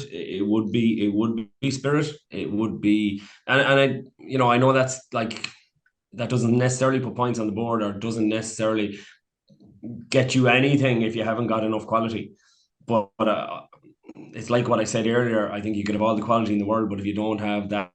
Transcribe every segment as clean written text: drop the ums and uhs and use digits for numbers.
word, it would be spirit. It would be, and I know that's like, that doesn't necessarily put points on the board, or doesn't necessarily get you anything if you haven't got enough quality. But it's like what I said earlier. I think you could have all the quality in the world, but if you don't have that,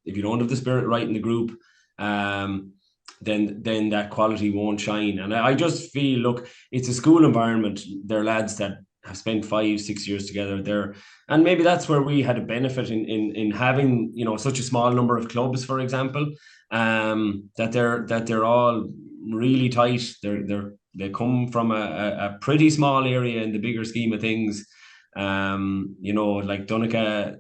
if you don't have the spirit right in the group, um, then that quality won't shine. And I just feel, look, it's a school environment. They're lads that have spent 5-6 years together there, and maybe that's where we had a benefit in having, such a small number of clubs, for example, that they're all really tight. They come from a pretty small area in the bigger scheme of things. Like Donncha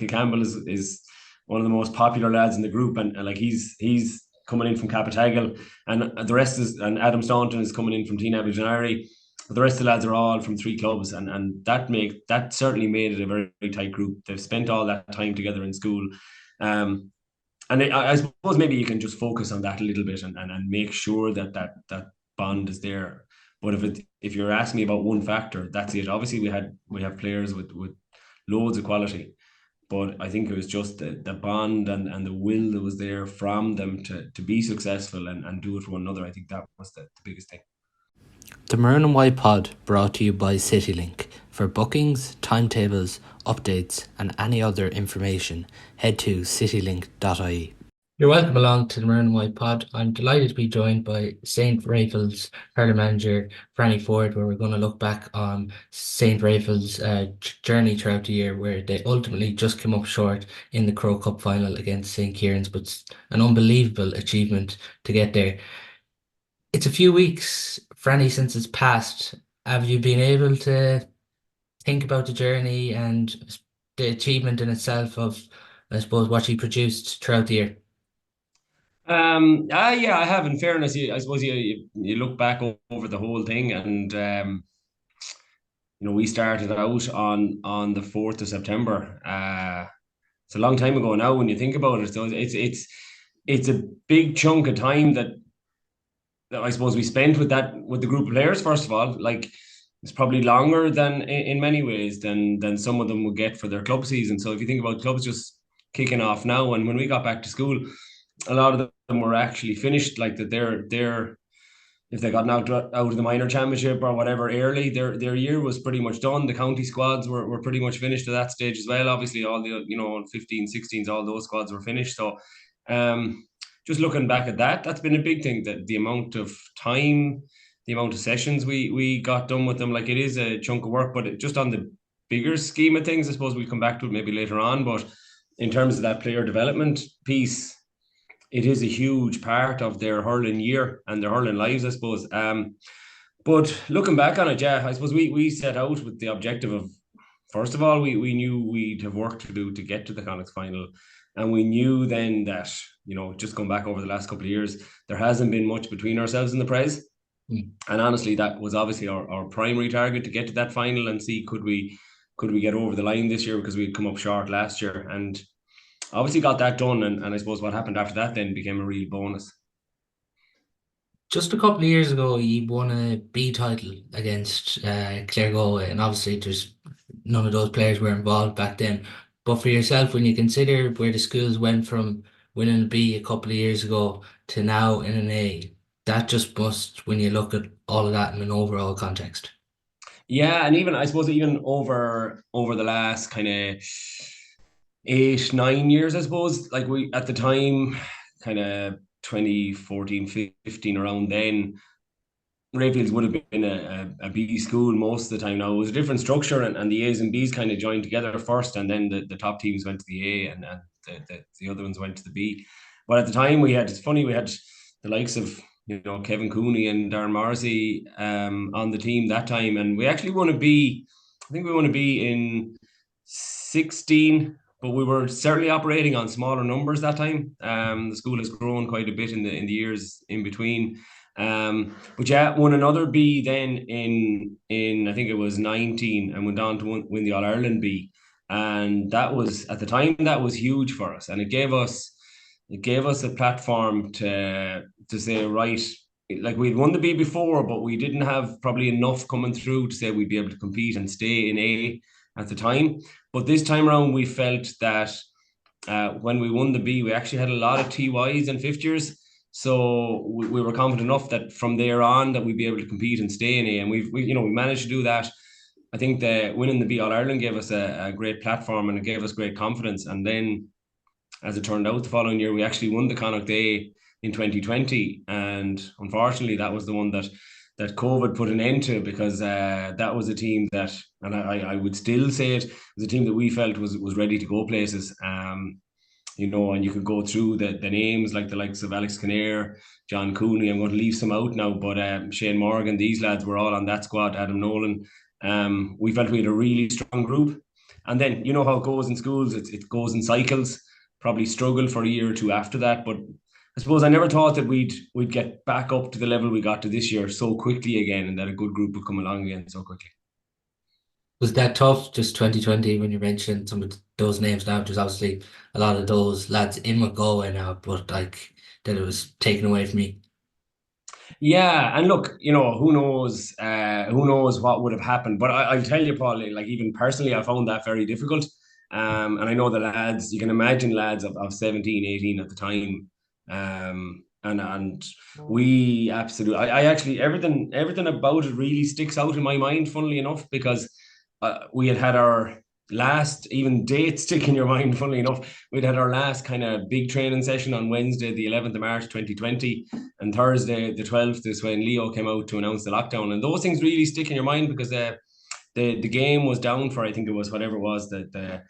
Campbell is one of the most popular lads in the group, and like he's coming in from Capitagal, and the rest is, and Adam Staunton is coming in from Tina Abidjanari. But the rest of the lads are all from three clubs, and that certainly made it a very, very tight group. They've spent all that time together in school. And I suppose maybe you can just focus on that a little bit, and make sure that bond is there. But if you're asking me about one factor, that's it. Obviously, we have players with loads of quality, but I think it was just the bond and the will that was there from them to be successful and do it for one another. I think that was the biggest thing. The Maroon White Pod brought to you by CityLink. For bookings, timetables, updates and any other information, head to citylink.ie. You're welcome along to the Maroon White Pod. I'm delighted to be joined by St. Raphael's hurling manager, Franny Forde, where we're going to look back on St. Raphael's journey throughout the year, where they ultimately just came up short in the Croke Cup final against St. Kieran's, but an unbelievable achievement to get there. It's a few weeks, Franny, since it's passed. Have you been able to think about the journey and the achievement in itself of, I suppose, what you produced throughout the year? Yeah, I have. In fairness, I suppose you look back over the whole thing, and we started out on the 4th of September. It's a long time ago now when you think about it. So it's a big chunk of time that I suppose we spent with the group of players. First of all, like, it's probably longer than, in many ways, than some of them would get for their club season. So if you think about clubs just kicking off now, and when we got back to school, a lot of them were actually finished, like that. They're if they got knocked out of the minor championship or whatever early, their year was pretty much done. The county squads were pretty much finished at that stage as well. Obviously, all the 15, 16s, all those squads were finished. So, just looking back at that's been a big thing. That the amount of time, the amount of sessions we got done with them, like, it is a chunk of work. But just on the bigger scheme of things, I suppose we'll come back to it maybe later on. But in terms of that player development piece, it is a huge part of their hurling year and their hurling lives, I suppose. But looking back on it, yeah, I suppose we set out with the objective of, first of all, we knew we'd have work to do to get to the Connacht final. And we knew then that, just going back over the last couple of years, there hasn't been much between ourselves and the Prez. And honestly, that was obviously our primary target, to get to that final and see could we get over the line this year, because we'd come up short last year. And obviously got that done, and I suppose what happened after that then became a real bonus. Just a couple of years ago, you won a B title against Claregoa, and obviously there's none of those players were involved back then. But for yourself, when you consider where the schools went from winning a B a couple of years ago to now in an A, that just must, when you look at all of that in an overall context. Yeah, and even, I suppose, even over the last kind of 8-9 years, I suppose, like, we at the time, kind of 2014, 15, around then, Rayfields would have been a B school most of the time. Now, it was a different structure, and the A's and B's kind of joined together first, and then the top teams went to the A, and the other ones went to the B. But at the time, it's funny, we had the likes of, Kevin Cooney and Darren Morrissey on the team that time, and we actually won a B. I think we won a B in 16, but we were certainly operating on smaller numbers that time. The school has grown quite a bit in the years in between. But yeah, won another B then in I think it was 19, and went on to win the All Ireland B. And that was, at the time, that was huge for us, and it gave us a platform to say, right, like, we'd won the B before, but we didn't have probably enough coming through to say we'd be able to compete and stay in A. at the time. But this time around, we felt that when we won the B, we actually had a lot of TYs and fifth years. So we were confident enough that from there on that we'd be able to compete and stay in A. And we managed to do that. I think the winning the B All Ireland gave us a great platform, and it gave us great confidence. And then, as it turned out, the following year we actually won the Connacht A in 2020, and unfortunately that was the one that COVID put an end to, because that was a team that, and I would still say it was a team that we felt was ready to go places. And you could go through the names like the likes of Alex Kinnear, John Cooney. I'm going to leave some out now, but Shane Morgan, these lads were all on that squad, Adam Nolan. We felt we had a really strong group. And then, you know how it goes in schools, it goes in cycles, probably struggle for a year or two after that. But I suppose I never thought that we'd get back up to the level we got to this year so quickly again, and that a good group would come along again so quickly. Was that tough, just 2020, when you mentioned some of those names now? There's obviously a lot of those lads in with Galway now, but like that it was taken away from me. Yeah, and look, who knows what would have happened. But I'll tell you, Paul, like even personally, I found that very difficult. And I know the lads, you can imagine lads of 17, 18 at the time. And we absolutely, I actually, everything about it really sticks out in my mind, funnily enough, because we had our last, even date stick in your mind, funnily enough, we'd had our last kind of big training session on Wednesday, the 11th of March, 2020. And Thursday, the 12th, is when Leo came out to announce the lockdown. And those things really stick in your mind, because the game was down for, I think it was whatever it was, the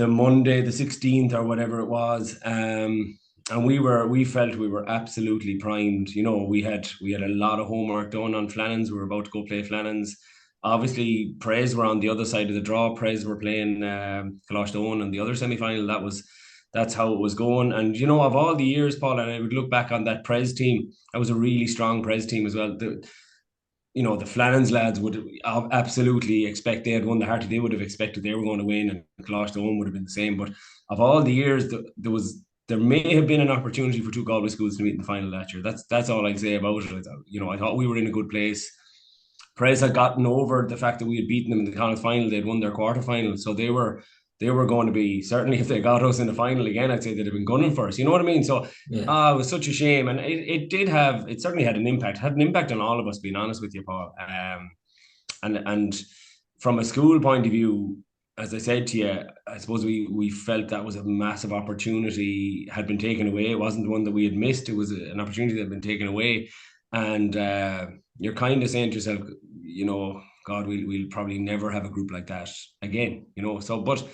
Monday, the 16th or whatever it was. And we felt we were absolutely primed. We had a lot of homework done on Flannans. We were about to go play Flannans. Obviously, Prez were on the other side of the draw. Prez were playing Colostone in the other semi-final. That's how it was going. And of all the years, Paul, and I would look back on that Prez team, that was a really strong Prez team as well. The Flannans lads would absolutely expect, they had won the Harty, they would have expected they were going to win, and Colostone would have been the same. But of all the years, there may have been an opportunity for two Galway schools to meet in the final that year. That's all I'd say about it. I thought we were in a good place. Prez had gotten over the fact that we had beaten them in the Connacht final. They'd won their quarter final, so they were going to be, certainly if they got us in the final again, I'd say they'd have been gunning for us. You know what I mean? So it was such a shame, and it certainly had an impact. Had an impact on all of us, being honest with you, Paul. And from a school point of view, as I said to you, I suppose we felt that was a massive opportunity had been taken away. It wasn't one that we had missed. It was an opportunity that had been taken away. And you're kind of saying to yourself, God, we'll probably never have a group like that again, So, but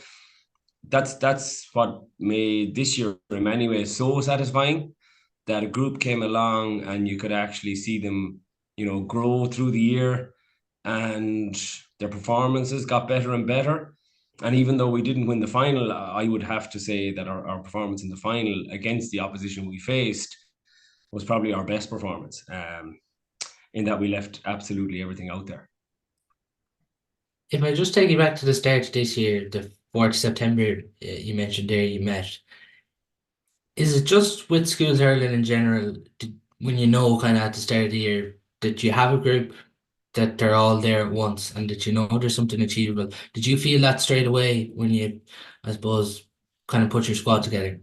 that's what made this year in many ways so satisfying, that a group came along and you could actually see them, grow through the year, and their performances got better and better. And even though we didn't win the final, I would have to say that our performance in the final against the opposition we faced was probably our best performance, in that we left absolutely everything out there. If I just take you back to the start of this year, the 4th September, you mentioned there you met. Is it just with schools hurling in general, when kind of at the start of the year, that you have a group that they're all there at once, and that there's something achievable? Did you feel that straight away when you, I suppose, kind of put your squad together?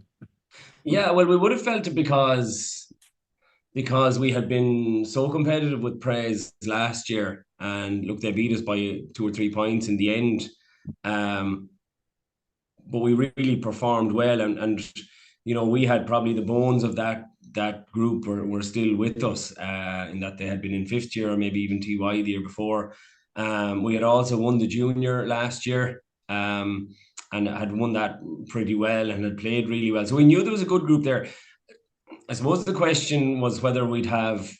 Yeah, well, we would have felt it because we had been so competitive with Prez last year, and look, they beat us by 2 or 3 points in the end. But we really performed well, and we had probably the bones of that group were still with us, in that they had been in fifth year, or maybe even TY the year before. We had also won the junior last year, and had won that pretty well, and had played really well. So we knew there was a good group there. I suppose the question was whether we'd have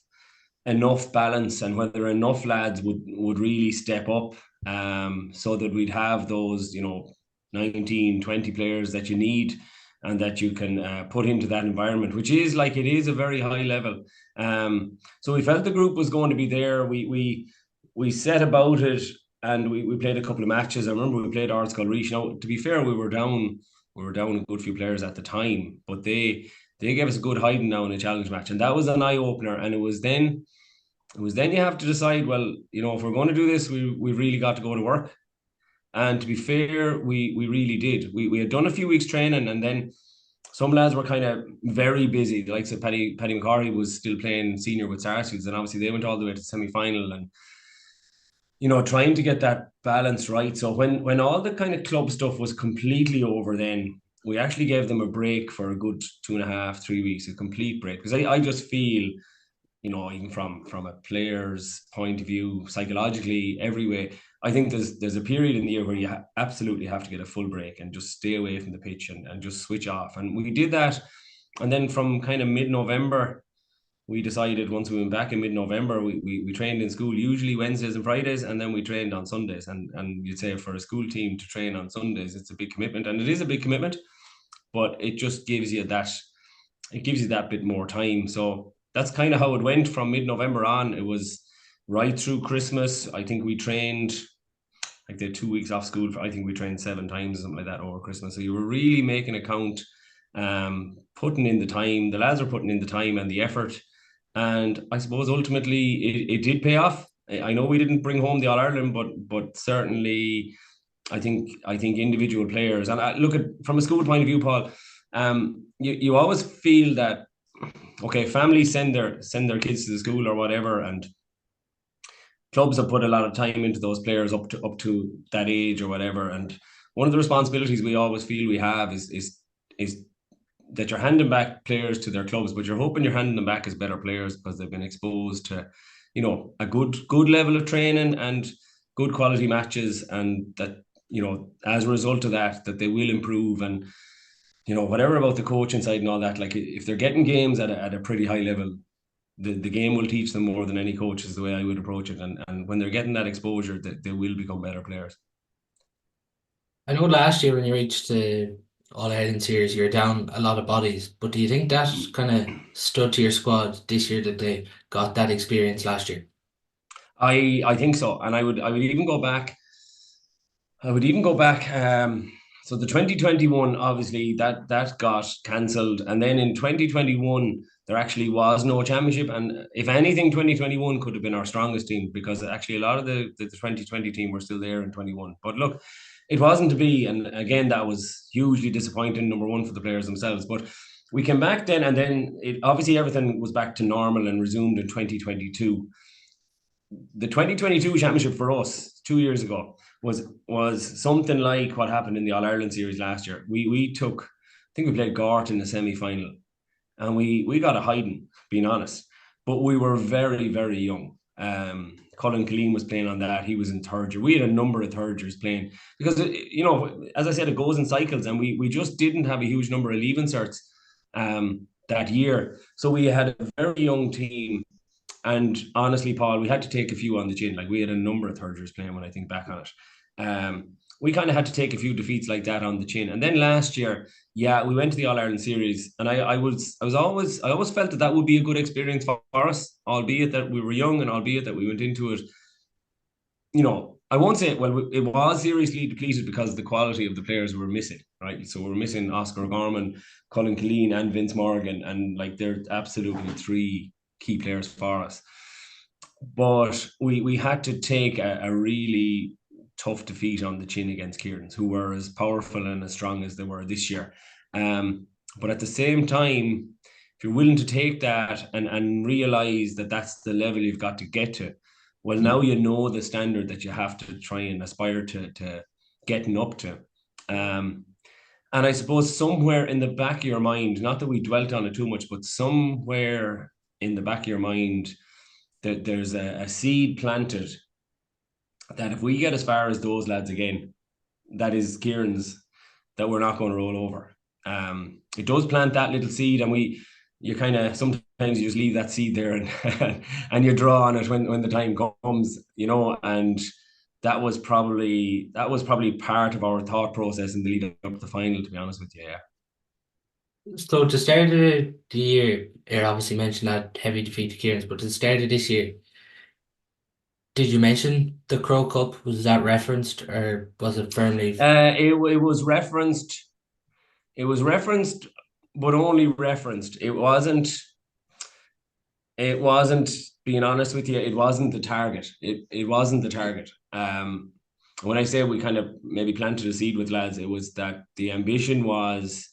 enough balance, and whether enough lads would really step up, so that we'd have those 19, 20 players that you need, and that you can put into that environment, which is it is a very high level. So we felt the group was going to be there. We set about it, and we played a couple of matches. I remember we played Ardscoil Reach. Now, to be fair, we were down a good few players at the time, but they gave us a good hiding now in a challenge match, and that was an eye opener. And it was then you have to decide, well, if we're going to do this, we've really got to go to work. And to be fair, we really did. We had done a few weeks training, and then some lads were kind of very busy. The likes of Paddy McCarthy was still playing senior with Sarsfields, and obviously they went all the way to the semi-final, and trying to get that balance right. So when all the kind of club stuff was completely over, then we actually gave them a break for a good 2.5, 3 weeks, a complete break. Because I just feel, even from a player's point of view, psychologically, every way, I think there's a period in the year where you absolutely have to get a full break and just stay away from the pitch and just switch off. And we did that. And then from kind of mid-November, we decided, once we went back in mid-November, we trained in school usually Wednesdays and Fridays, and then we trained on Sundays. And you'd say for a school team to train on Sundays, it's a big commitment, and it is a big commitment, but it just gives you that bit more time. So that's kind of how it went from mid-November on. It was right through Christmas. I think we trained, like, they had 2 weeks off school. I think we trained 7 times or something like that over Christmas. So you were really making a count, putting in the time. The lads were putting in the time and the effort. And I suppose ultimately it did pay off. I know we didn't bring home the All-Ireland, but certainly I think individual players, and I look at from a school point of view, Paul, you always feel that, okay, families send their kids to the school or whatever, and clubs have put a lot of time into those players up to that age or whatever. And one of the responsibilities we always feel we have is that you're handing back players to their clubs, but you're hoping you're handing them back as better players because they've been exposed to, a good level of training and good quality matches, and that, as a result of that they will improve. And, whatever about the coaching side and all that, like, if they're getting games at a pretty high level, the game will teach them more than any coach, is the way I would approach it. And when they're getting that exposure, they will become better players. I know last year when you reached the All-Ireland series, you were down a lot of bodies, but do you think that kind of stood to your squad this year, that they got that experience last year? I think so, and I would even go back. So the 2021, obviously that got cancelled, and then in 2021 there actually was no championship, and if anything, 2021 could have been our strongest team, because actually a lot of the 2020 team were still there in 21. But look, it wasn't to be, and again that was hugely disappointing. Number one, for the players themselves, but we came back then, and then obviously everything was back to normal and resumed in 2022. The 2022 championship for us 2 years ago was something like what happened in the All-Ireland series last year. We took, I think we played Gort in the semi-final, and we got a hiding, being honest. But we were very, very young. Colin Killeen was playing on that. He was in third year. We had a number of third years playing, because, as I said, it goes in cycles, and we just didn't have a huge number of leaving certs that year. So we had a very young team. And honestly, Paul, we had to take a few on the chin. Like, we had a number of third years playing, when I think back on it. We kind of had to take a few defeats like that on the chin. And then last year, yeah, we went to the All-Ireland series, and I always felt that would be a good experience for us, albeit that we were young, and albeit that we went into it. I won't say it, well, it was seriously depleted because the quality of the players were missing, right? So we're missing Oscar Gorman, Colin Killeen, and Vince Morgan, and like, they're absolutely 3 key players for us. But we had to take a really tough defeat on the chin against Kieran's, who were as powerful and as strong as they were this year. But at the same time, if you're willing to take that and realize that that's the level you've got to get to, well, now you know the standard that you have to try and aspire to getting up to. And I suppose somewhere in the back of your mind, not that we dwelt on it too much, but somewhere in the back of your mind, that there's a seed planted that if we get as far as those lads again, that is Kieran's, that we're not going to roll over. It does plant that little seed, and you kind of, sometimes you just leave that seed there, and and you draw on it when the time comes, and that was probably part of our thought process in the lead up to the final, to be honest with you. Yeah. So to start the year, you obviously mentioned that heavy defeat to Kieran's, but to the start of this year, did you mention the Croke Cup? Was that referenced, or was it firmly? It was referenced. It was referenced, but only referenced. It wasn't. Being honest with you, it wasn't the target. It wasn't the target. when I say we kind of maybe planted a seed with lads, it was that the ambition was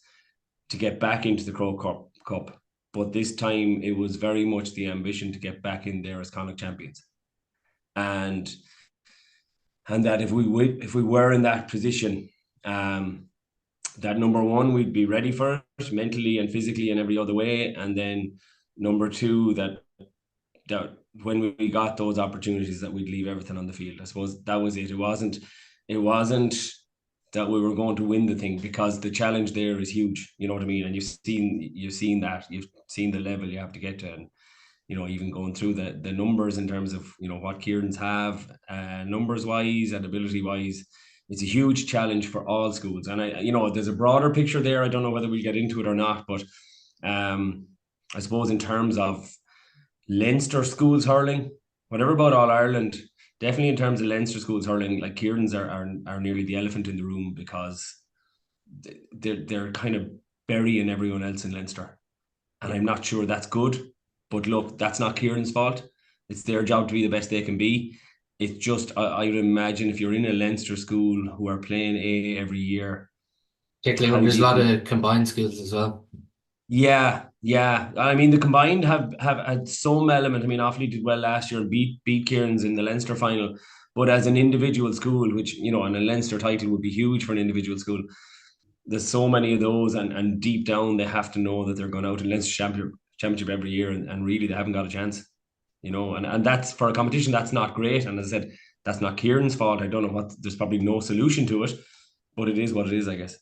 to get back into the Croke Cup. But this time it was very much the ambition to get back in there as Connacht champions. And that if we were in that position, that number one, we'd be ready for it mentally and physically and every other way. And then number two, that when we got those opportunities, that we'd leave everything on the field. I suppose that was it. It wasn't that we were going to win the thing, because the challenge there is huge. You know what I mean? And you've seen the level you have to get to, and even going through the numbers in terms of what Kieran's have, numbers wise and ability wise. It's a huge challenge for all schools, and there's a broader picture there. I don't know whether we'll get into it or not, but I suppose in terms of Leinster schools hurling, whatever about All Ireland, definitely in terms of Leinster schools hurling, like Kieran's are nearly the elephant in the room, because they're kind of burying everyone else in Leinster, and I'm not sure that's good. But look, that's not Kieran's fault. It's their job to be the best they can be. It's just I would imagine if you're in a Leinster school who are playing A every year, Particularly when how do there's a you lot keep? of combined skills as well. Yeah, yeah. I mean, the combined have had some element. I mean, Offaly did well last year and beat Kieran's in the Leinster final. But as an individual school, which and a Leinster title would be huge for an individual school, there's so many of those, and deep down they have to know that they're going out in Leinster championship every year, and really they haven't got a chance. And that's for a competition that's not great. And as I said, that's not Kieran's fault. I don't know there's probably no solution to it, but it is what it is, I guess.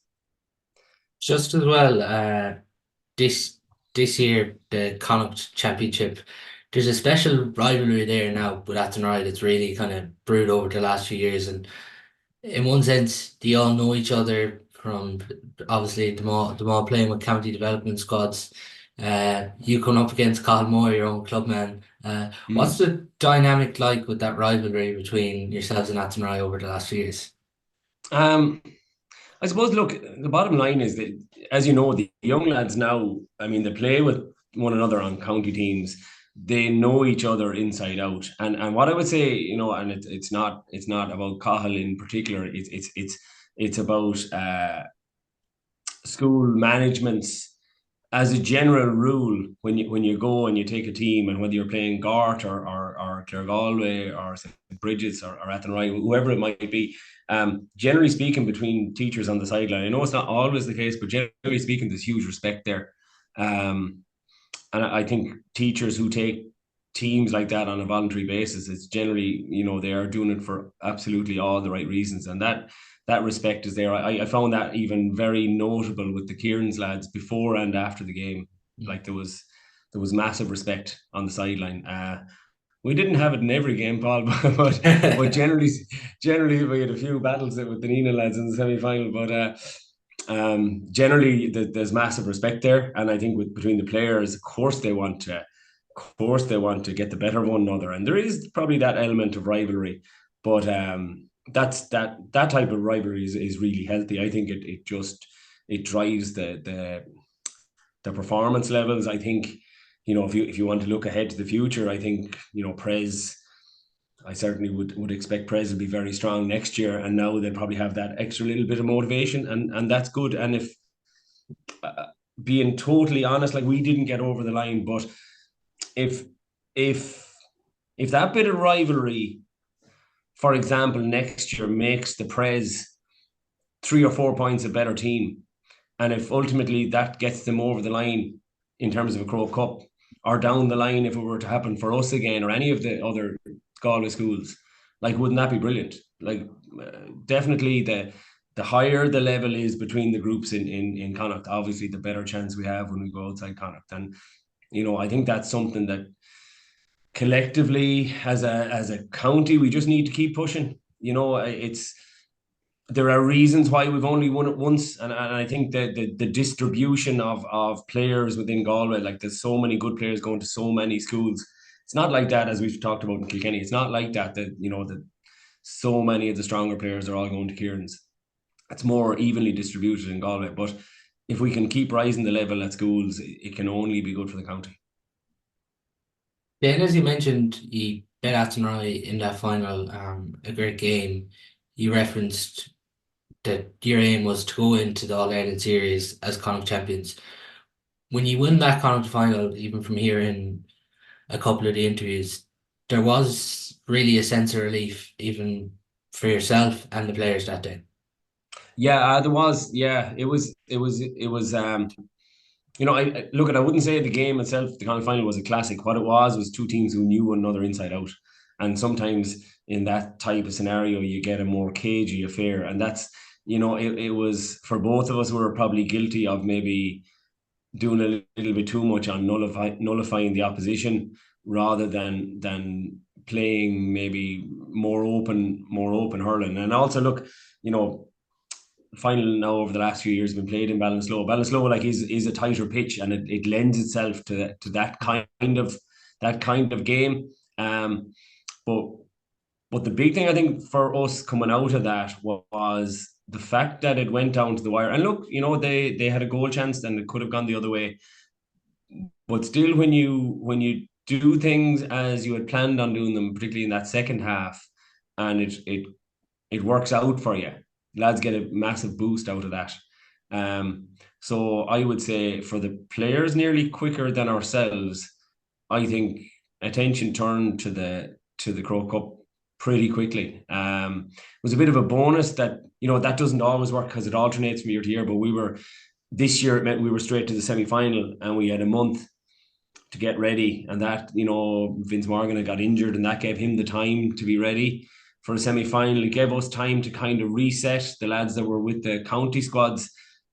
Just as well, this this year the Connacht Championship, there's a special rivalry there now with Athenry that's really kind of brewed over the last few years, and in one sense, they all know each other from obviously them all playing with county development squads. You come up against Cathal Moore, your own clubman. What's Mm. the dynamic like with that rivalry between yourselves and Athenry over the last few years? Um, I suppose, look, the bottom line is that, as you know, the young lads now, I mean, they play with one another on county teams. They know each other inside out. And what I would say, and it's not about Cahill in particular. It's about school managements as a general rule. When you go and you take a team, and whether you're playing Gart or Clare Galway or St. Bridget's or Athenry, whoever it might be, generally speaking, between teachers on the sideline, I know it's not always the case, but generally speaking, there's huge respect there. And I think teachers who take teams like that on a voluntary basis, it's generally, they are doing it for absolutely all the right reasons, and that respect is there. I found that even very notable with the Kieran's lads before and after the game. Like there was massive respect on the sideline. We didn't have it in every game, Paul, but generally we had a few battles with the Nina lads in the semi final. But generally there's massive respect there, and I think between the players, of course they want to get the better of one another, and there is probably that element of rivalry. But that type of rivalry is really healthy. I think it drives the performance levels. I think, if you want to look ahead to the future, I think, Prez, I certainly would expect Prez to be very strong next year, and now they'll probably have that extra little bit of motivation, and that's good. And if being totally honest, like, we didn't get over the line, but if if if that bit of rivalry, for example, next year makes the Prez 3 or 4 points a better team, and if ultimately that gets them over the line in terms of a Croke Cup, or down the line, if it were to happen for us again or any of the other Galway schools, like, wouldn't that be brilliant? Like, definitely the higher the level is between the groups in Connacht, obviously the better chance we have when we go outside Connacht. And I think that's something that collectively, as a county, we just need to keep pushing. There are reasons why we've only won it once, and I think that the distribution of players within Galway, like, there's so many good players going to so many schools. It's not like that, as we've talked about in Kilkenny. It's not like that so many of the stronger players are all going to Kieran's. It's more evenly distributed in Galway. But if we can keep rising the level at schools, it can only be good for the county. Yeah, and as you mentioned, you bet Athenry in that final, a great game. You referenced that your aim was to go into the All-Ireland series as Connacht champions. When you win that Connacht final, even from hearing a couple of the interviews, there was really a sense of relief, even for yourself and the players that day. Yeah, there was. Yeah, it was. I look at. I wouldn't say the game itself, the kind of final was a classic. What it was two teams who knew one another inside out, and sometimes in that type of scenario, you get a more cagey affair, and that's it was for both of us. We were probably guilty of maybe doing a little bit too much on nullifying the opposition rather than playing maybe more open hurling. And also look, you know, final now over the last few years has been played in Ballinasloe. Ballinasloe like is a tighter pitch, and it lends itself to that kind of game. But but the big thing I think for us coming out of that was the fact that it went down to the wire. And look, they had a goal chance and it could have gone the other way. But still, when you do things as you had planned on doing them, particularly in that second half, and it works out for you, lads get a massive boost out of that. So I would say for the players nearly quicker than ourselves, I think attention turned to the Croke Cup pretty quickly. It was a bit of a bonus that that doesn't always work because it alternates from year to year. But this year it meant we were straight to the semi final, and we had a month to get ready. And that, Vince Morgan had got injured, and that gave him the time to be ready for a semi final. It gave us time to kind of reset. The lads that were with the county squads,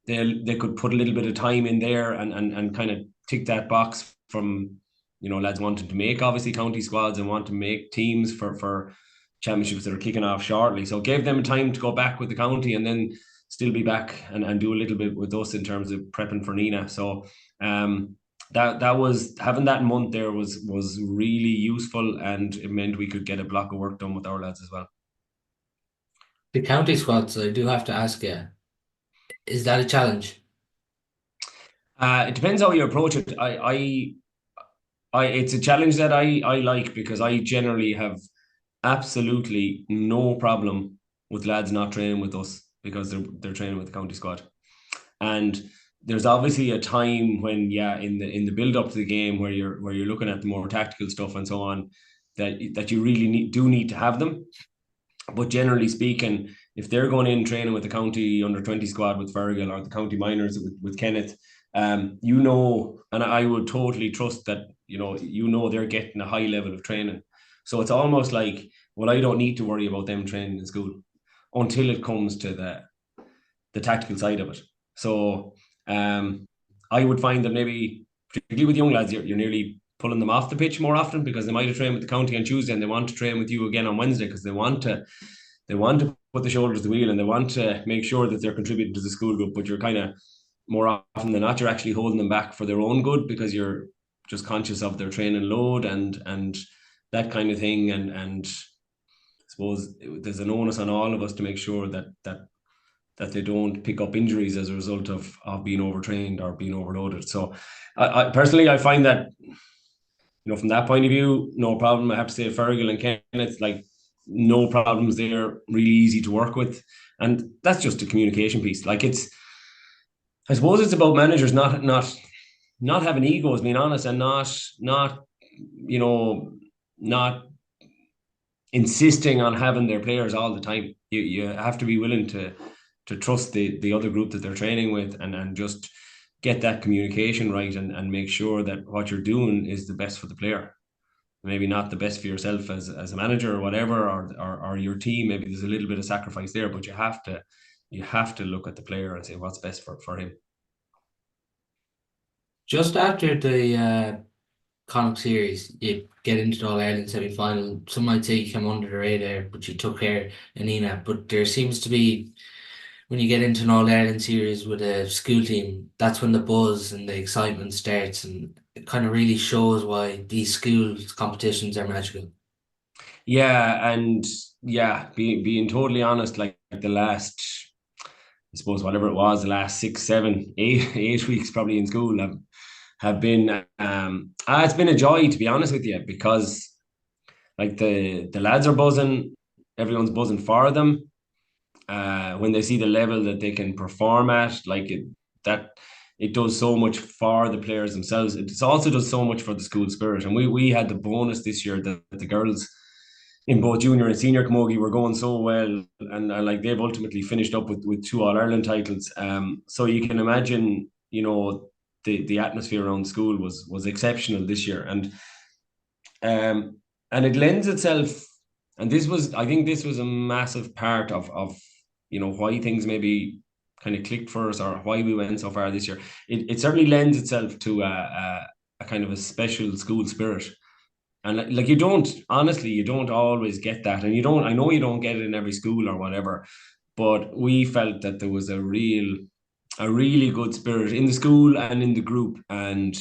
they could put a little bit of time in there and kind of tick that box from lads wanting to make obviously county squads and want to make teams for championships that are kicking off shortly. So it gave them time to go back with the county and then still be back and do a little bit with us in terms of prepping for Nina. So that was having that month there was really useful, and it meant we could get a block of work done with our lads as well. The county squads, I do have to ask you, is that a challenge? It depends how you approach it. It's a challenge that I like because I generally have absolutely no problem with lads not training with us because they're training with the county squad. And there's obviously a time when, in the build up to the game where you're looking at the more tactical stuff and so on, that you really do need to have them. But generally speaking, if they're going in training with the county under 20 squad with Fergal or the county minors with Kenneth, and I would totally trust that they're getting a high level of training. So it's almost like, well, I don't need to worry about them training in school until it comes to the tactical side of it. So I would find that maybe, particularly with young lads, you're nearly pulling them off the pitch more often because they might have trained with the county on Tuesday and they want to train with you again on Wednesday because they want to put the shoulders to the wheel and they want to make sure that they're contributing to the school group. But you're kind of more often than not, you're actually holding them back for their own good because you're just conscious of their training load and that kind of thing. And I suppose there's an onus on all of us to make sure that they don't pick up injuries as a result of being overtrained or being overloaded. So I personally, I find that, from that point of view, no problem. I have to say Fergal and Kenneth, like, no problems there, really easy to work with. And that's just a communication piece. Like, I suppose it's about managers not having egos, being honest, and not not insisting on having their players all the time. You have to be willing to trust the other group that they're training with and just get that communication right and make sure that what you're doing is the best for the player. Maybe not the best for yourself as a manager or whatever, or your team. Maybe there's a little bit of sacrifice there, but you have to look at the player and say what's best for him. Just after the Connacht series, you get into the All Ireland semi final. Some might say you came under the radar, but you took care in Nina. But there seems to be, when you get into an All Ireland series with a school team, that's when the buzz and the excitement starts, and it kind of really shows why these schools competitions are magical. Yeah, and yeah, being totally honest, like the last, I suppose, whatever it was, the last 6, 7, 8 weeks probably in school have been it's been a joy, to be honest with you, because like the lads are buzzing, everyone's buzzing for them. when they see the level that they can perform at, it does so much for the players themselves. It also does so much for the school spirit. And we had the bonus this year that the girls in both junior and senior camogie were going so well, and like they've ultimately finished up with 2 All-Ireland titles. So you can imagine, the atmosphere around school was exceptional this year, and it lends itself. And I think this was a massive part of why things maybe kind of clicked for us, or why we went so far this year. It certainly lends itself to a kind of a special school spirit. And like you don't always get that, and I know you don't get it in every school or whatever, but we felt that there was a really good spirit in the school and in the group. And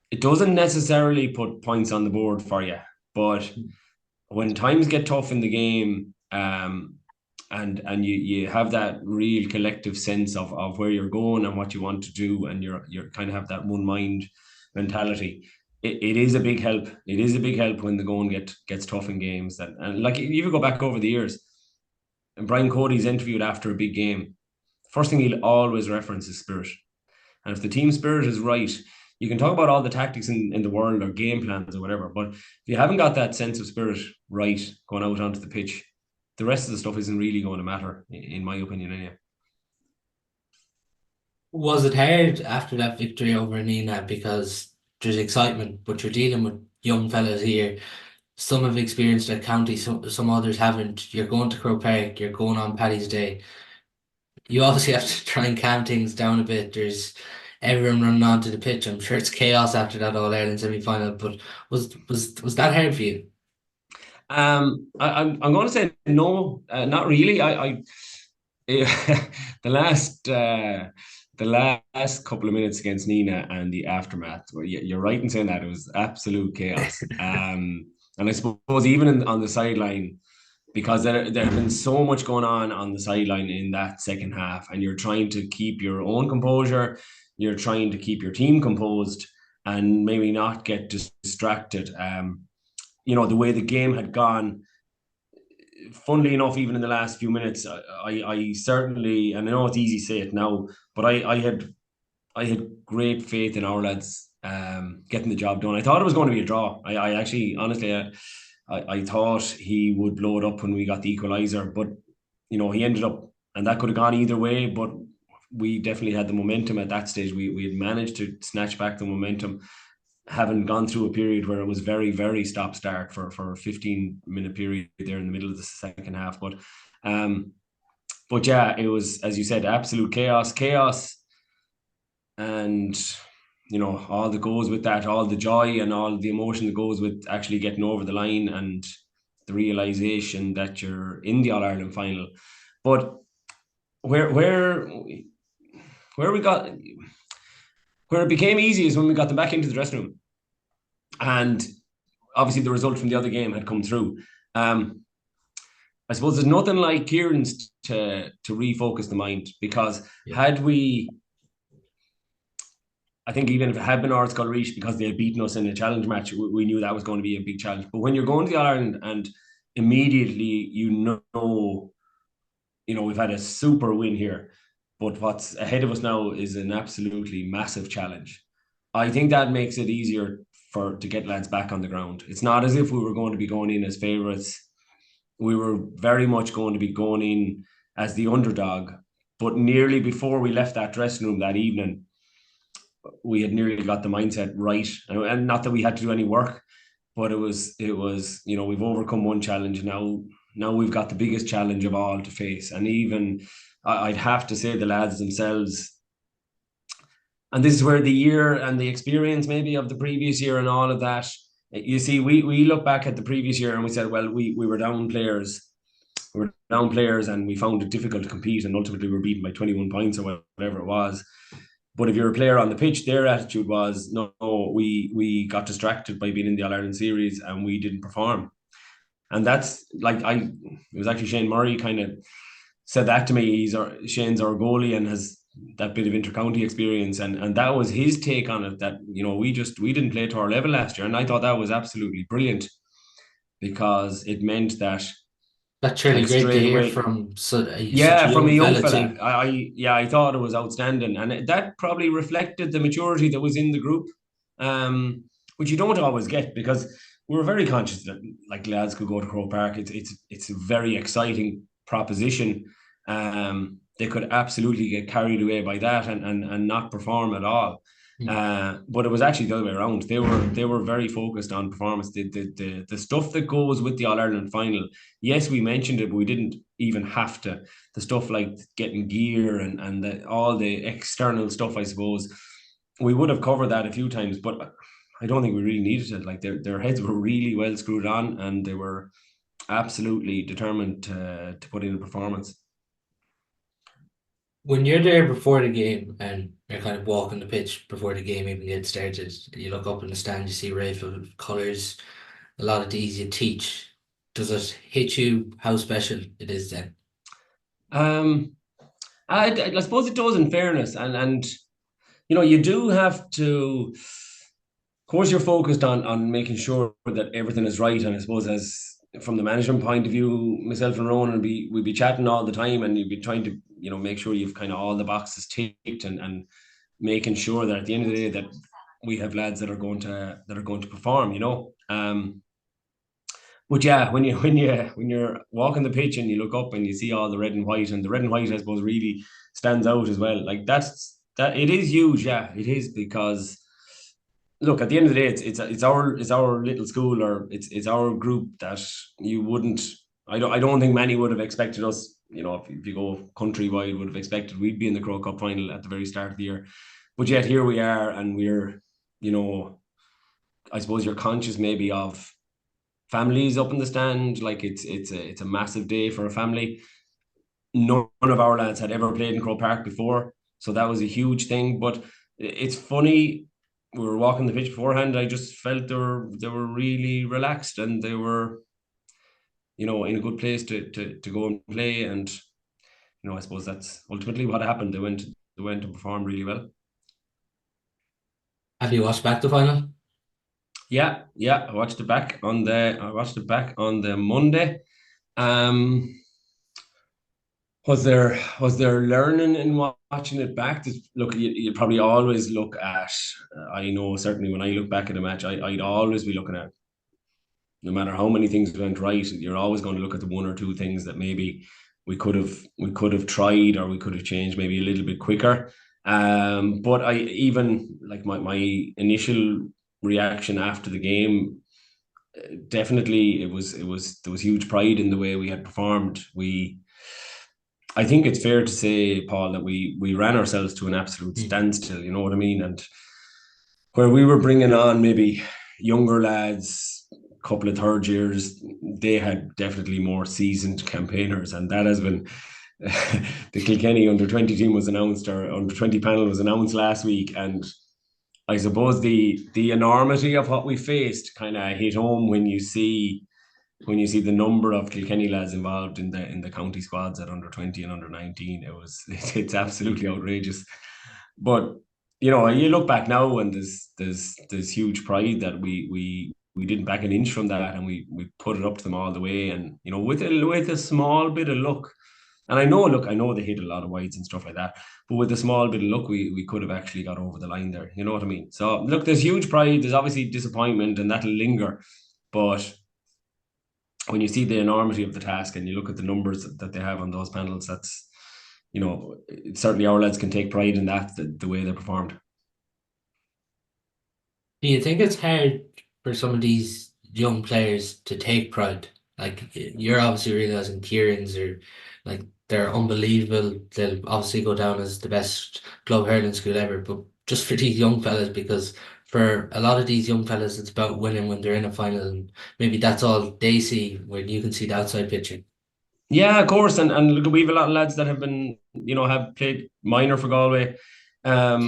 it doesn't necessarily put points on the board for you, but when times get tough in the game, and you have that real collective sense of where you're going and what you want to do, and you're kind of have that one mind mentality. It is a big help. It is a big help when the going gets tough in games. And like, you go back over the years, and Brian Cody's interviewed after a big game, first thing he'll always reference is spirit. And if the team spirit is right, you can talk about all the tactics in the world or game plans or whatever, but if you haven't got that sense of spirit right going out onto the pitch, the rest of the stuff isn't really going to matter, in my opinion, anyway. Was it hard after that victory over Nina, because there's excitement, but you're dealing with young fellas here. Some have experienced at county, some others haven't. You're going to Croke Park, you're going on Paddy's Day. You obviously have to try and calm things down a bit. There's everyone running onto the pitch. I'm sure it's chaos after that All Ireland semi final. But was that hard for you? I'm going to say no, not really. The last couple of minutes against Nina and the aftermath, where you're right in saying that it was absolute chaos. And I suppose even on the sideline, because there had been so much going on the sideline in that second half, and you're trying to keep your own composure, you're trying to keep your team composed, and maybe not get distracted. The way the game had gone, funnily enough, even in the last few minutes, I certainly, and I know it's easy to say it now, but I had great faith in our lads getting the job done. I thought it was going to be a draw. I actually, honestly, I thought he would blow it up when we got the equaliser, but he ended up, and that could have gone either way. But we definitely had the momentum at that stage. We had managed to snatch back the momentum, having gone through a period where it was very, very stop start for a 15-minute period there in the middle of the second half. But yeah, it was, as you said, absolute chaos, and all that goes with that, all the joy and all the emotion that goes with actually getting over the line, and the realization that you're in the All-Ireland final. But where it became easy is when we got them back into the dressing room, and obviously the result from the other game had come through. I suppose there's nothing like Kieran's to refocus the mind, because I think even if it had been Ard Reach, because they had beaten us in a challenge match, we knew that was going to be a big challenge. But when you're going to the Ireland and immediately we've had a super win here, but what's ahead of us now is an absolutely massive challenge. I think that makes it easier to get lads back on the ground. It's not as if we were going to be going in as favourites. We were very much going to be going in as the underdog. But nearly before we left that dressing room that evening, we had nearly got the mindset right. And not that we had to do any work, but it was we've overcome one challenge. Now we've got the biggest challenge of all to face. And even I'd have to say the lads themselves, and this is where the year and the experience maybe of the previous year and all of that, you see, we look back at the previous year and we said, well, we were down players. And we found it difficult to compete, and ultimately we were beaten by 21 points or whatever it was. But if you're a player on the pitch, their attitude was, no, we got distracted by being in the All-Ireland series and we didn't perform. And that's it was actually Shane Murray kind of said that to me. Shane's our goalie and has that bit of inter-county experience, and that was his take on it, that we didn't play to our level last year. And I thought that was absolutely brilliant, because it meant that That's really like great to straight hear away. from such Yeah, a from a young young fella fella, too. I thought it was outstanding, and that probably reflected the maturity that was in the group, which you don't always get because we were very conscious that like lads could go to Croke Park. It's a very exciting proposition. They could absolutely get carried away by that and not perform at all. Mm. But it was actually the other way around. They were very focused on performance. The stuff that goes with the All Ireland final. Yes, we mentioned it, but we didn't even have to. The stuff like getting gear and all the external stuff, I suppose, we would have covered that a few times, but I don't think we really needed it. Like their heads were really well screwed on, and they were absolutely determined to put in a performance. When you're there before the game and you're kind of walking the pitch before the game even gets started, you look up in the stand, you see Raphael colours, a lot of these you teach. Does it hit you how special it is then? Um, I suppose it does, in fairness, and you do have to. Of course, you're focused on making sure that everything is right, and I suppose as from the management point of view, myself and Ronan we'd be chatting all the time, and you'd be trying to make sure you've kind of all the boxes ticked and making sure that at the end of the day that we have lads that are going to perform. But yeah, when you're walking the pitch and you look up and you see all the red and white, and the red and white I suppose really stands out as well. Like that it is huge, yeah, it is because look, at the end of the day, it's our little school, or it's our group that you wouldn't. I don't think many would have expected us. If you go countrywide, would have expected we'd be in the Croke Cup final at the very start of the year, but yet here we are, and you know, I suppose you're conscious maybe of families up in the stand. Like it's a massive day for a family. None of our lads had ever played in Croke Park before, so that was a huge thing. But it's funny. We were walking the pitch beforehand. I just felt they were really relaxed, and they were in a good place to go and play. And I suppose that's ultimately what happened. They went and performed really well. Have you watched back the final? Yeah, yeah. I watched it back on the Monday. Um, was there learning in watching it back? Look, you probably always look at. I know certainly when I look back at a match, I'd always be looking at, no matter how many things went right, you're always going to look at the one or two things that maybe we could have tried, or we could have changed maybe a little bit quicker. But I even like my initial reaction after the game, definitely there was huge pride in the way we had performed. I think it's fair to say, Paul, that we ran ourselves to an absolute Mm. standstill. You know what I mean? And where we were bringing on maybe younger lads, a couple of third years, they had definitely more seasoned campaigners, and that has been. The Kilkenny under 20 team was announced, or under 20 panel was announced last week, and I suppose the enormity of what we faced kind of hit home when you see the number of Kilkenny lads involved in the county squads at under 20 and under 19. It's absolutely outrageous. But you look back now, and there's huge pride that we didn't back an inch from that, and we put it up to them all the way, and with a small bit of luck. And I know they hit a lot of wides and stuff like that, but with a small bit of luck, we could have actually got over the line there. You know what I mean? So look, there's huge pride. There's obviously disappointment, and that'll linger. But when you see the enormity of the task and you look at the numbers that they have on those panels, that's certainly our lads can take pride in that, the way they performed. Do you think it's hard for some of these young players to take pride? Like you're obviously realizing Kieran's are like they're unbelievable. They'll obviously go down as the best club hurling school ever. But just for these young fellas, because for a lot of these young fellas, it's about winning when they're in a final, and maybe that's all they see when you can see the outside picture. Yeah, of course, and look, we have a lot of lads that have played minor for Galway. A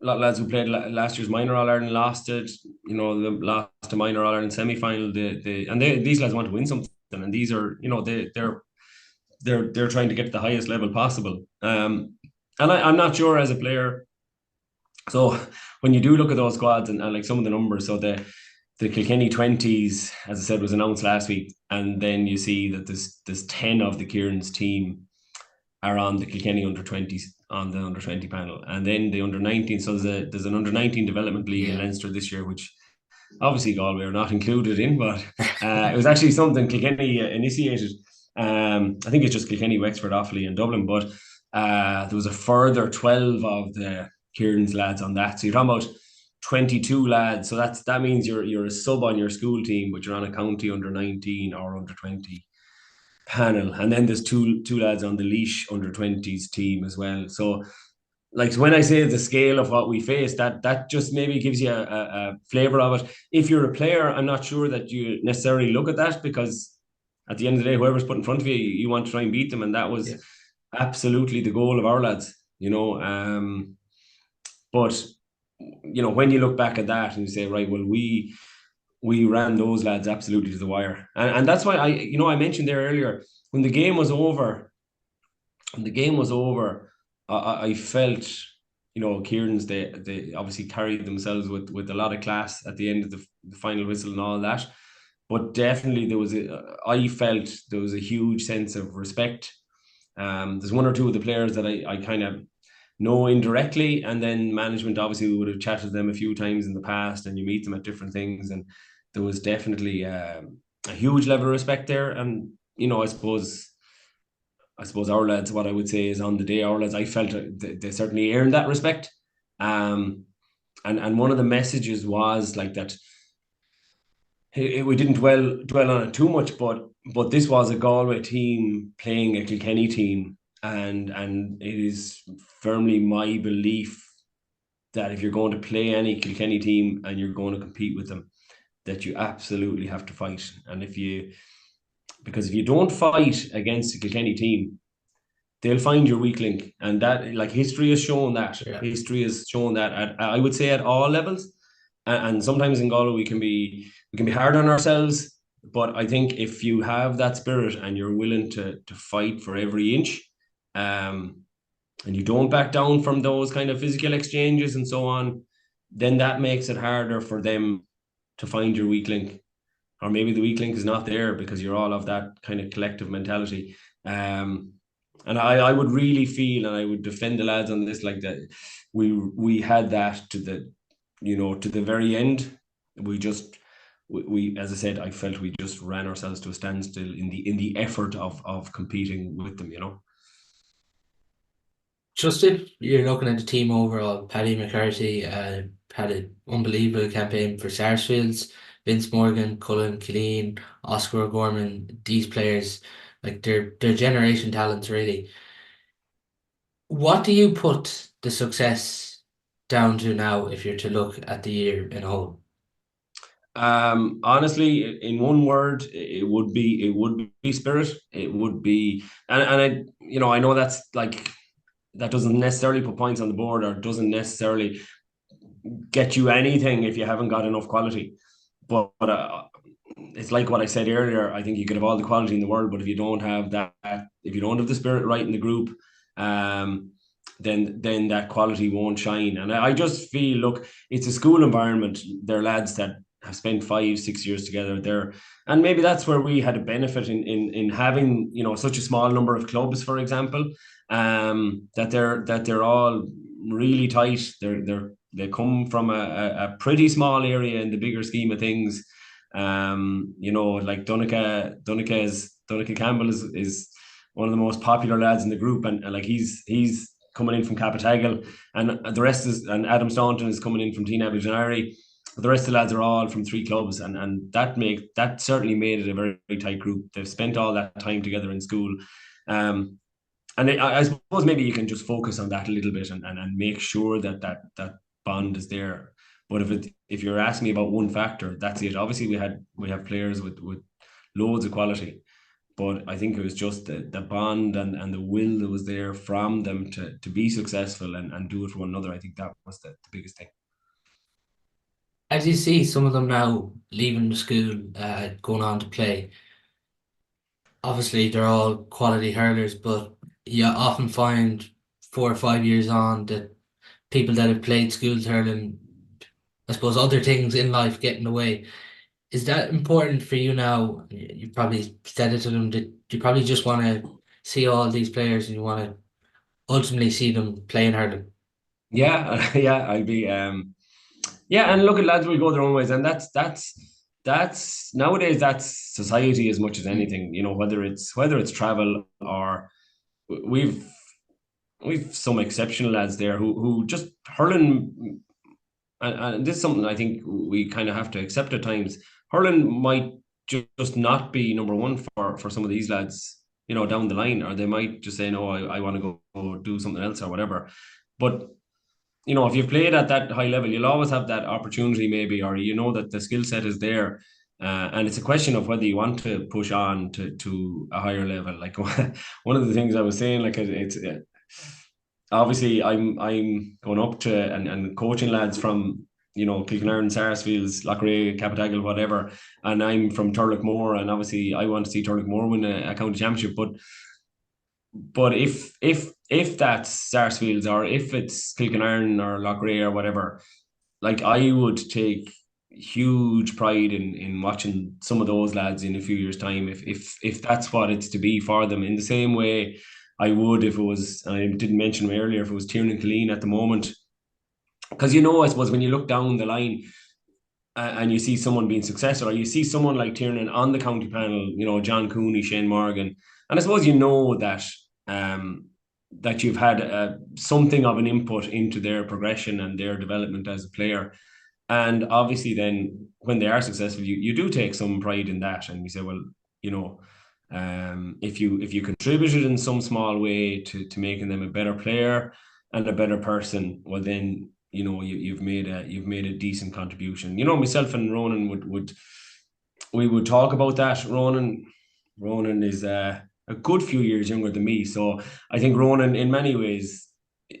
lot of lads who played last year's minor All Ireland lost it. The lost a minor All Ireland semi final. These lads want to win something, and these are they're trying to get to the highest level possible. And I'm not sure as a player. So when you do look at those squads and like some of the numbers, so the Kilkenny 20s, as I said, was announced last week, and then you see that there's 10 of the Kieran's team are on the Kilkenny under 20s on the under 20 panel, and then the under 19. So there's an under 19 development league in Leinster this year, which obviously Galway are not included in, but it was actually something Kilkenny initiated. I think it's just Kilkenny, Wexford, Offaly, and Dublin, but there was a further 12 of the Kieran's lads on that. So you're talking about 22 lads. So that means you're a sub on your school team, but you're on a county under 19 or under 20 panel, and then there's two lads on the Leash under 20s team as well. So like when I say the scale of what we face, that just maybe gives you a flavour of it. If you're a player, I'm not sure that you necessarily look at that, because at the end of the day, whoever's put in front of you, you want to try and beat them, and that was absolutely the goal of our lads, you know. But you know, when you look back at that and you say, right, well, we ran those lads absolutely to the wire, and that's why I mentioned there earlier, when the game was over, I felt, you know, Kieran's, they obviously carried themselves with a lot of class at the end of the final whistle and all that, but definitely I felt there was a huge sense of respect. There's one or two of the players that I kind of know indirectly, and then management obviously would have chatted to them a few times in the past, and you meet them at different things, and there was definitely a huge level of respect there. And you know, I suppose our lads, what I would say is, on the day, our lads, I felt they certainly earned that respect. And one of the messages was like that. We didn't dwell on it too much, but this was a Galway team playing a Kilkenny team, and it is firmly my belief that if you're going to play any Kilkenny team and you're going to compete with them, that you absolutely have to fight. And because if you don't fight against a Kilkenny team, they'll find your weak link, and that, like, history has shown that. Yeah. History has shown that I would say at all levels, and sometimes in Galway we can be hard on ourselves. But I think if you have that spirit and you're willing to fight for every inch, and you don't back down from those kind of physical exchanges and so on, then that makes it harder for them to find your weak link. Or maybe the weak link is not there because you're all of that kind of collective mentality. And I would really feel, and I would defend the lads on this, like that we had that to the very end. We as I said, I felt we just ran ourselves to a standstill in the effort of competing with them, you know. Just if you're looking at the team overall, Paddy McCarthy had an unbelievable campaign for Sarsfields, Vince Morgan, Cullen Killeen, Oscar O'Gorman, these players, like they're generation talents really. What do you put the success down to now if you're to look at the year in a whole? Honestly, in one word, it would be spirit. It would be, and I know that's like, that doesn't necessarily put points on the board, or doesn't necessarily get you anything if you haven't got enough quality. But it's like what I said earlier. I think you could have all the quality in the world, but if you don't have that, if you don't have the spirit right in the group, then that quality won't shine. And I just feel, look, it's a school environment. They're lads that have spent 5-6 years together there, and maybe that's where we had a benefit in having, you know, such a small number of clubs, for example, that they're all really tight. They come from a pretty small area in the bigger scheme of things. You know, like Donncha Campbell is one of the most popular lads in the group, and like he's coming in from Capitagal, and the rest and Adam Staunton is coming in from Tina Abidjanari. The rest of the lads are all from 3 clubs, and that certainly made it a very, very tight group. They've spent all that time together in school, and I suppose maybe you can just focus on that a little bit and make sure that bond is there. But if you're asking me about one factor, that's it. Obviously, we have players with loads of quality, but I think it was just the bond and the will that was there from them to be successful and do it for one another. I think that was the biggest thing. As you see some of them now leaving the school, going on to play, obviously they're all quality hurlers, but you often find 4 or 5 years on that people that have played schools hurling, I suppose other things in life get in the way. Is that important for you now? You probably said it to them that you probably just want to see all these players and you want to ultimately see them play in hurling. Yeah, yeah, I'll be yeah, and look at lads will go their own ways, and that's nowadays that's society as much as anything. Whether it's travel or we've we've some exceptional lads there who just hurling, and this is something I think we kind of have to accept at times. Hurling might just not be number one for some of these lads, down the line, or they might just say, no, I want to go do something else or whatever. But if you've played at that high level, you'll always have that opportunity, maybe, or that the skill set is there. And it's a question of whether you want to push on to a higher level. Like one of the things I was saying, like it's obviously I'm going up to and coaching lads from Kilkenarn, Sarsfields, Loughrea, Capitagle, whatever, and I'm from Turlockmore, and obviously I want to see Turlockmore win a county championship, but if that's Sarsfields or if it's Kilkenarn or Loughrea or whatever, like I would take huge pride in watching some of those lads in a few years' time if that's what it's to be for them. In the same way I would if it was, and I didn't mention it earlier, if it was Tiernan Killeen at the moment. Because I suppose when you look down the line and you see someone being successful, or you see someone like Tiernan on the county panel, John Cooney, Shane Morgan, and I suppose that you've had something of an input into their progression and their development as a player. And obviously, then when they are successful, you do take some pride in that, and you say, well, you know, if you contributed in some small way to making them a better player and a better person, well, then you've made a decent contribution. Myself and Ronan would talk about that. Ronan is a good few years younger than me, so I think Ronan, in many ways,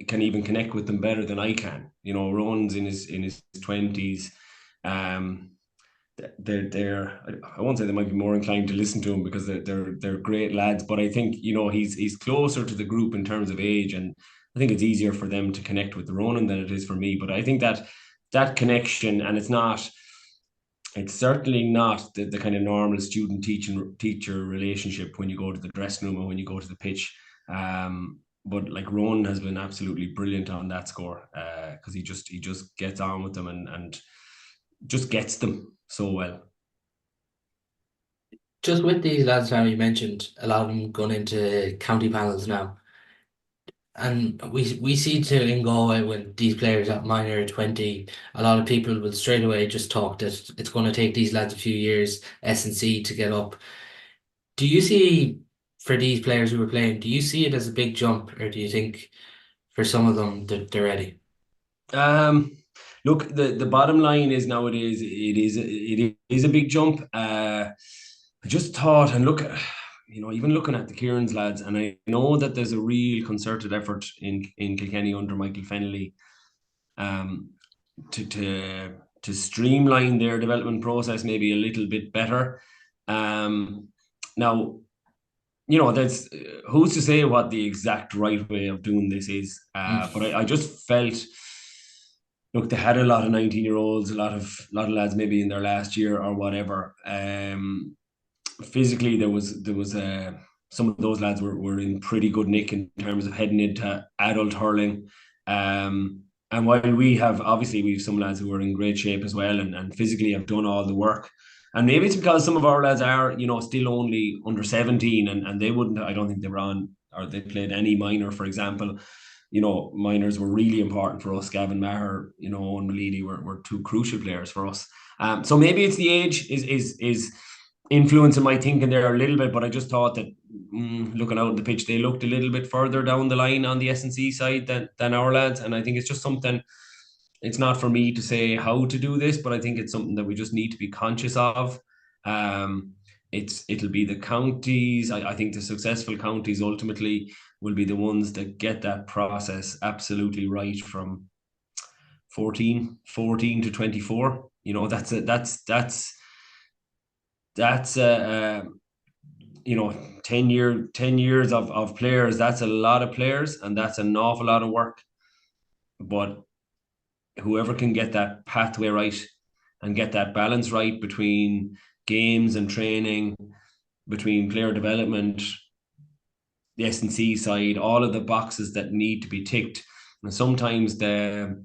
can even connect with them better than I can. Ron's in his 20s. Um, they're I won't say they might be more inclined to listen to him because they're great lads, but I think he's closer to the group in terms of age, and I think it's easier for them to connect with the Ronan than it is for me. But I think that connection, and it's certainly not the kind of normal student teacher relationship when you go to the dressing room or when you go to the pitch. But like Ronan has been absolutely brilliant on that score, because he just gets on with them and just gets them so well. Just with these lads now, you mentioned a lot of them going into county panels now. And we see to in Galway when these players at minor 20, a lot of people will straight away just talk that it's going to take these lads a few years, S&C, to get up. Do you see, for these players who are playing, do you see it as a big jump, or do you think for some of them that they're ready? Um, Look, the bottom line is nowadays it is a big jump. I just thought, and look, even looking at the Kieran's lads, and I know that there's a real concerted effort in Kilkenny under Michael Fennelly, um, to streamline their development process maybe a little bit better. Now, there's who's to say what the exact right way of doing this is, Mm. but I just felt, look, they had a lot of 19-year-olds, a lot of lads maybe in their last year or whatever. Physically, there was some of those lads were in pretty good nick in terms of heading into adult hurling. And while we've some lads who are in great shape as well, and physically have done all the work. And maybe it's because some of our lads are, still only under 17, and they wouldn't, I don't think they were on, or they played any minor, for example. Minors were really important for us. Gavin Maher, and Malidi were two crucial players for us. So maybe it's the age is influencing my thinking there a little bit, but I just thought that, looking out at the pitch, they looked a little bit further down the line on the S&C side than our lads, and I think it's just something. It's not for me to say how to do this, but I think it's something that we just need to be conscious of. Um, it'll be the counties. I think the successful counties ultimately will be the ones that get that process absolutely right from 14 to 24. That's 10 years of players. That's a lot of players, and that's an awful lot of work. But whoever can get that pathway right, and get that balance right between games and training, between player development, the S&C side, all of the boxes that need to be ticked. And sometimes the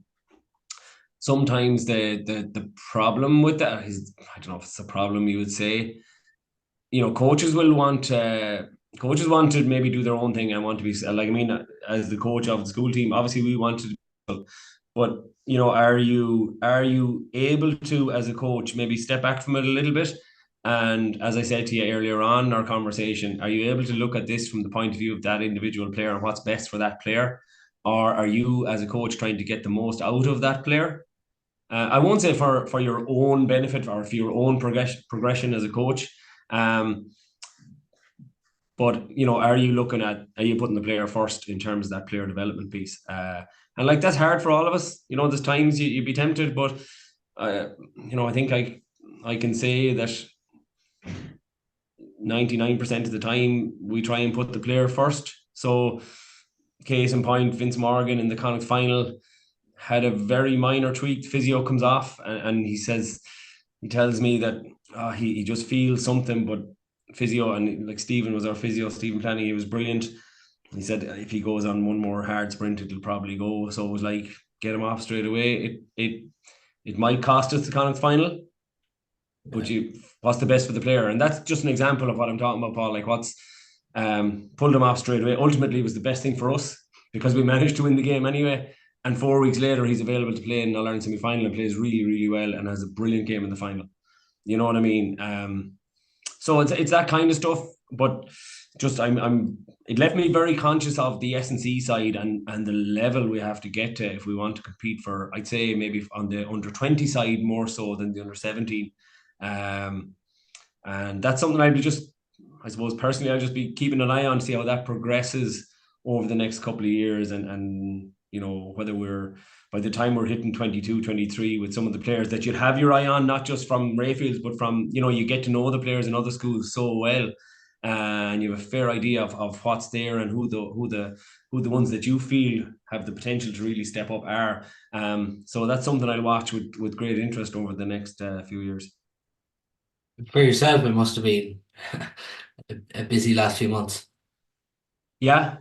problem with that is, I don't know if it's a problem you would say, coaches will want coaches want to maybe do their own thing and want to be like, I mean, as the coach of the school team, obviously we want to, but are you able to, as a coach, maybe step back from it a little bit? And as I said to you earlier on in our conversation, are you able to look at this from the point of view of that individual player and what's best for that player? Or are you, as a coach, trying to get the most out of that player? I won't say for your own benefit or for your own progression as a coach, but are you putting the player first in terms of that player development piece? And like that's hard for all of us. There's times you'd be tempted, but I think I can say that 99% of the time we try and put the player first. So, case in point, Vince Morgan in the Connacht final had a very minor tweak. Physio comes off, and he tells me that he just feels something, but physio, and like Stephen was our physio, Stephen Planning, he was brilliant. He said if he goes on one more hard sprint, it'll probably go. So it was like, get him off straight away. It might cost us the Connacht final, but what's the best for the player? And that's just an example of what I'm talking about, Paul. Like what's pulled him off straight away. Ultimately, it was the best thing for us because we managed to win the game anyway. And 4 weeks later, he's available to play in the All-Ireland semi-final and plays really, really well and has a brilliant game in the final. You know what I mean? So it's that kind of stuff. But just it left me very conscious of the S&C side and the level we have to get to if we want to compete for, I'd say maybe on the under 20 side more so than the under 17. And that's something I suppose personally, I'll just be keeping an eye on to see how that progresses over the next couple of years and whether we're, by the time we're hitting 22, 23 with some of the players that you'd have your eye on, not just from Raphael's, but from, you get to know the players in other schools so well. And you have a fair idea of what's there and who the ones that you feel have the potential to really step up are. So that's something I'll watch with great interest over the next few years. For yourself, it must have been a busy last few months. Yeah,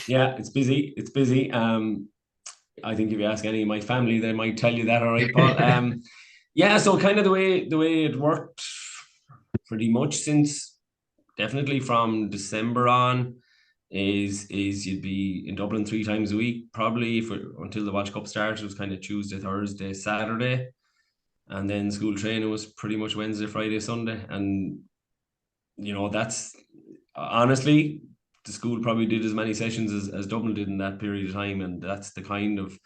yeah, it's busy. It's busy. I think if you ask any of my family, they might tell you that, all right, Paul. Yeah, so kind of the way it worked pretty much since definitely from December on is you'd be in Dublin 3 times a week, probably until the World Cup started. It was kind of Tuesday, Thursday, Saturday. And then school training was pretty much Wednesday, Friday, Sunday. And, that's honestly, the school probably did as many sessions as Dublin did in that period of time. And that's the kind of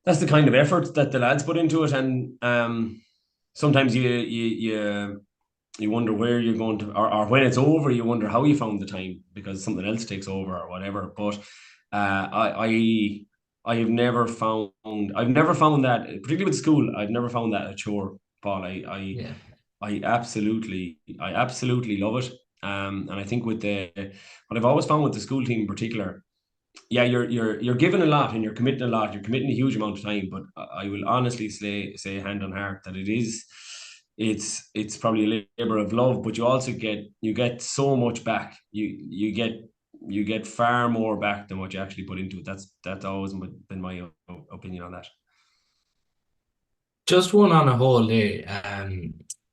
effort that the lads put into it. And sometimes you wonder where you're going to, or when it's over, you wonder how you found the time because something else takes over or whatever. But I've never found that, particularly with school, I've never found that a chore, Paul. I absolutely love it. And I think what I've always found with the school team in particular, yeah, you're giving a lot and you're committing a lot. You're committing a huge amount of time, but I will honestly say hand on heart that it's probably a labor of love, but you also get so much back. You get far more back than what you actually put into it. That's always been my opinion on that. Just one on a whole there,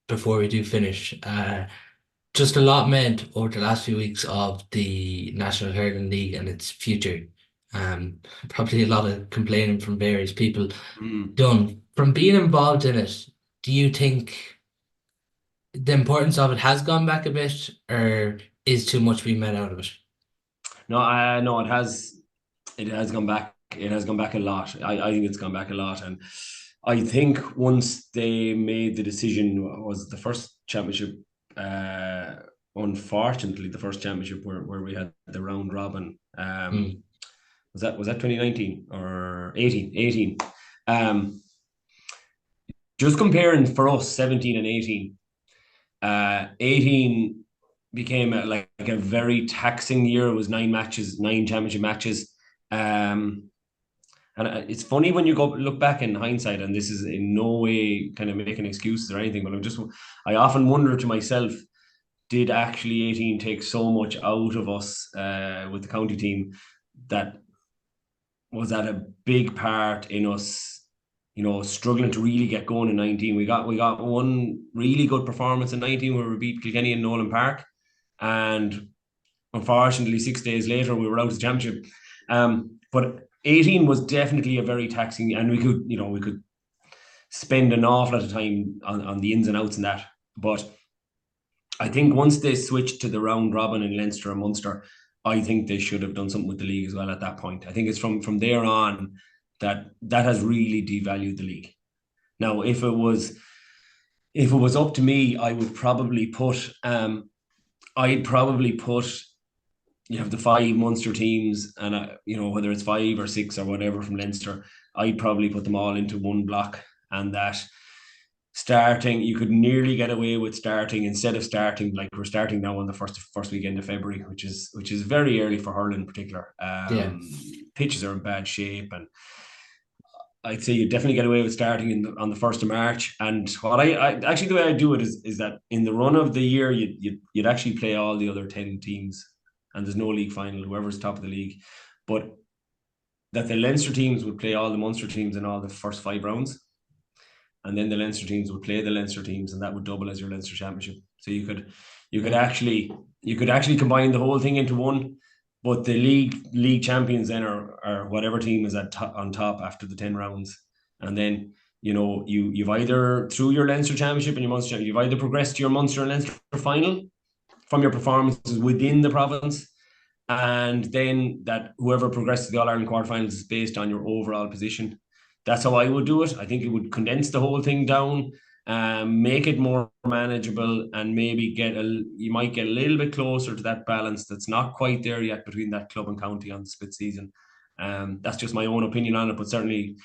before we do finish. Just a lot meant over the last few weeks of the National Hurling League and its future. Probably a lot of complaining from various people done. From being involved in it, do you think the importance of it has gone back a bit, or is too much being made out of it? No, it has gone back. It has gone back a lot. I think it's gone back a lot. And I think once they made the decision, was the first championship, unfortunately, the first championship where we had the round robin. Was that 2019 or 18? 18. Just comparing for us 17 and 18. 18 became like a very taxing year. It was 9 championship matches. And it's funny when you go look back in hindsight, and this is in no way kind of making excuses or anything, but I often wonder to myself, did actually 18 take so much out of us with the county team that was that a big part in us, struggling to really get going in 19. We got one really good performance in 19 where we beat Kilkenny in Nolan Park, and unfortunately 6 days later we were out of the championship. But 18 was definitely a very taxing, and we could spend an awful lot of time on the ins and outs and that. But I think once they switched to the round robin in Leinster and Munster, I think they should have done something with the league as well at that point. I think it's from there on that has really devalued the league. Now, if it was up to me, I would probably put I'd probably put you have the five Munster teams, and whether it's five or six or whatever from Leinster, I'd probably put them all into one block, and that starting, you could nearly get away with starting, instead of starting like we're starting now on the first weekend of February, which is very early for hurling in particular. Yeah. Pitches are in bad shape, and I'd say you definitely get away with starting on the 1st of March. And what I actually, the way I do it is that in the run of the year, you'd actually play all the other 10 teams, and there's no league final, whoever's top of the league, but that the Leinster teams would play all the Munster teams in all the first 5 rounds, and then the Leinster teams would play the Leinster teams, and that would double as your Leinster championship. So you could actually combine the whole thing into one. But the league champions then are whatever team is on top after the 10 rounds, and then you've either, through your Leinster championship and your Munster championship, you've either progressed to your Munster and Leinster final from your performances within the province, and then that whoever progresses to the All Ireland quarterfinals is based on your overall position. That's how I would do it. I think it would condense the whole thing down, make it more manageable, and maybe you might get a little bit closer to that balance that's not quite there yet between that club and county on the split season. That's just my own opinion on it, but certainly,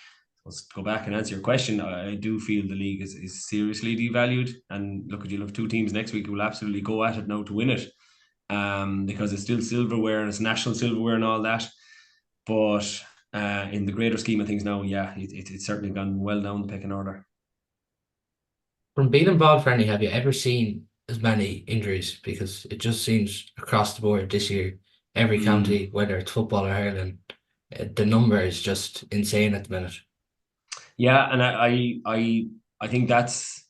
let's go back and answer your question. I do feel the league is seriously devalued, and look, you'll have two teams next week who will absolutely go at it now to win it, because it's still silverware and it's national silverware and all that. But in the greater scheme of things now, yeah, it's certainly gone well down the pecking order. From being involved, Franny, have you ever seen as many injuries? Because it just seems across the board this year, every county, whether it's football or hurling, the number is just insane at the minute. Yeah, and I think that's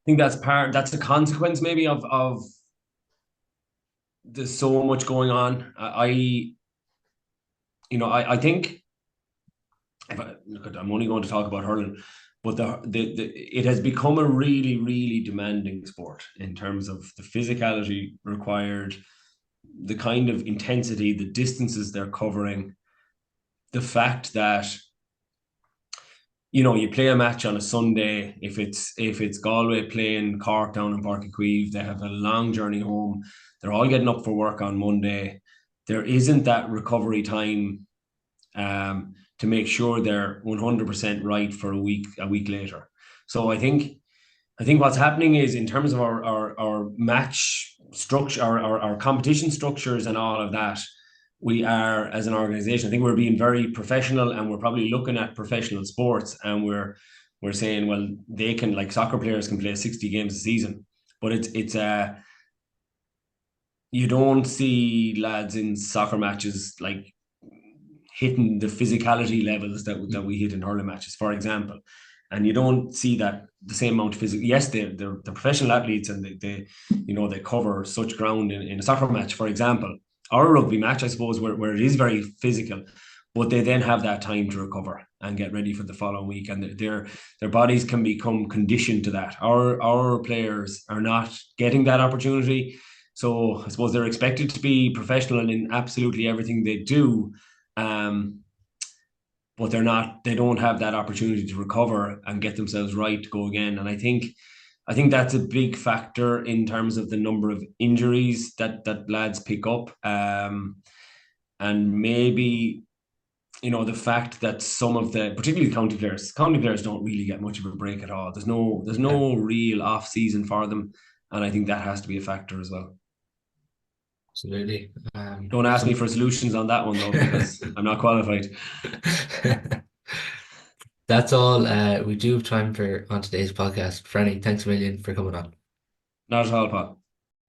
a consequence maybe of there's so much going on. I think, I'm only going to talk about hurling, but it has become a really, really demanding sport in terms of the physicality required, the kind of intensity, the distances they're covering, the fact that you play a match on a Sunday. If it's Galway playing Cork down in Páirc Uí Chaoimh, they have a long journey home. They're all getting up for work on Monday. There isn't that recovery time to make sure they're 100% right for a week later. So I think what's happening is, in terms of our match structure, our competition structures and all of that, we are, as an organization, I think we're being very professional, and we're probably looking at professional sports, and we're saying, well, they can, like soccer players can play 60 games a season, but it's you don't see lads in soccer matches like hitting the physicality levels that we hit in hurling matches, for example. And you don't see that the same amount of physical. Yes, they're professional athletes, and they cover such ground in a soccer match, for example, or a rugby match, I suppose, where it is very physical, but they then have that time to recover and get ready for the following week, and their bodies can become conditioned to that. Our players are not getting that opportunity, so I suppose they're expected to be professional in absolutely everything they do, but they don't have that opportunity to recover and get themselves right to go again. And I think that's a big factor in terms of the number of injuries that lads pick up, and maybe the fact that some of the, particularly county players don't really get much of a break at all. There's no real off season for them, and I think that has to be a factor as well. Absolutely. Don't ask me Some for solutions on that one though, because I'm not qualified. That's all we do have time for on today's podcast. Franny, thanks a million for coming on. Not at all, Pat.